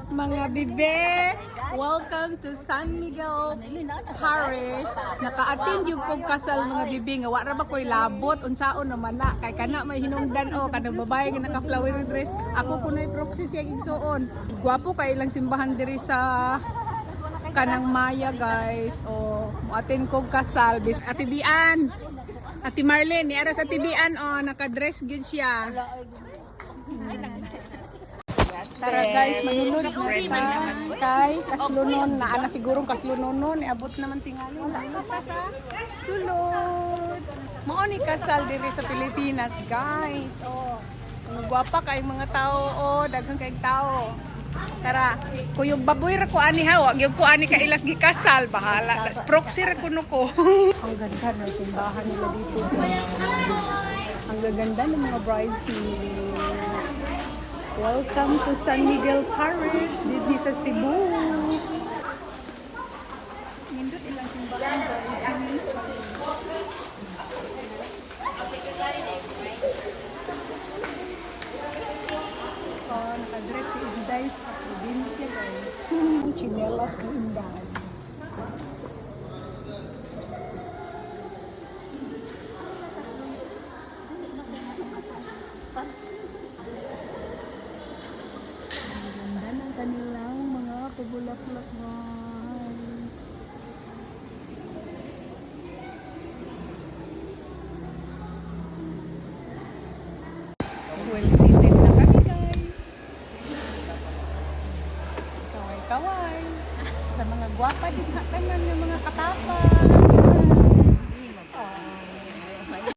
Mga bibe, welcome to San Miguel Parish. Naka-attend yung kong kasal mga bibe nga wala ba ko'y labot unsaon naman na kay kana may hinungdan o kanang babae nga naka-flower dress. Ako kuno'y proxy siya igsuon. Gwapo kay ilang simbahan diri sa kanang Maya guys. O mo-attend kong kasal bis Ate Bian. Ate Marlene, ni ara sa Ate Bian naka-dress gyud siya. Tara guys, manunod na kay Kaslunon na ana sigurong Kaslunon niabot naman tingali na sa sulod. Mao ni kasal diri sa Pilipinas, guys. Oh, ang gwapa kay mga tao, daghang kay tao. Tara, kuyog baboy ra ko ani ha, wag gyud ko ani ka ilas gikasal, bahala. Proxy ra kuno ko. Ang ganda ng simbahan nila dito. Ang gaganda ng mga bridesmaids. Welcome to San Miguel Parish, dito sa Cebu. Nindot ilang simbahan guys. Oh, nakadress si Inday sa probinsya guys. Chinelas ni Inday. Kanilang mga pabulak-bulak guys. Well seated na kami guys. Kaway-kaway. Sa mga gwapa din hakanan ng mga katapang.